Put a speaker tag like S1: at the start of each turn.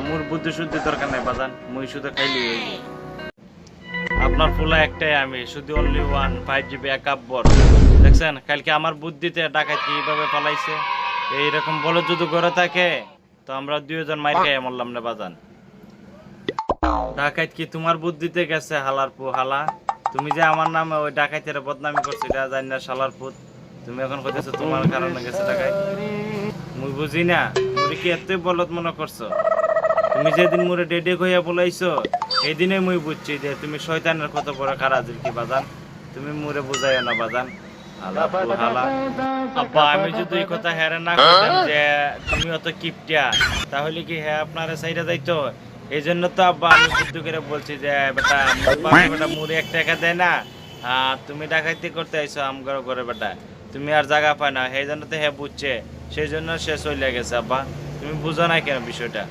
S1: মোর বুদ্ধি শুদ্ধি দরকার নাই বাজান, মুই শুধু খাইলি হইবে। আপনার পোলা একটাই আমি, শুধু অনলি ওয়ান 5 GB ব্যাকআপ বট। দেখছেন কালকে আমার বুদ্ধিতে ডাকাত কিভাবে পালাইছে। এইরকম বলে যদি করে থাকে তো আমরা 2 জন মাইর খাইয়া মরলাম না বাজান। ডাকাত কি তোমার বুদ্ধিতে গেছে হালার পু হালা? তুমি যে আমার নামে ওই ডাকাতের বদনামি করছো এটা জানি না শালার পুত। তুমি এখন কইতেছো তোমার কারণে গেছে ডাকাত। মুই বুঝি না মুই কি এতই বলত মনে করছো? তুমি যেদিন মোরে ডেডে কইয়া বলাইছো এই দিনে মুই বুঝছি যে তুমি শয়তানের কত বড় কারাজিল কি বাজান। তুমি মোরে বুঝাইও না বাজান। হালা পু হালা। আব্বা আমি যদি এই কথা হেরে না কইতাম যে তুমি অত কিপটিয়া তাহলে কি হ্যাঁ আপনারে সাইডে যাইতো। এই জন্য তো আব্বা আমি বুদ্ধি করে বলছি যে বেটা বেটা মুড়ে 1 টাকা দেয় না আর তুমি ডাকাতি করতে আইছো আমগর ঘরে বেটা, তুমি আর জায়গা পায় না, সেই জন্য তো হ্যাঁ বুঝছে, সেই জন্য সে চলে গেছে। আব্বা তুমি বুঝো না কেন বিষয়টা?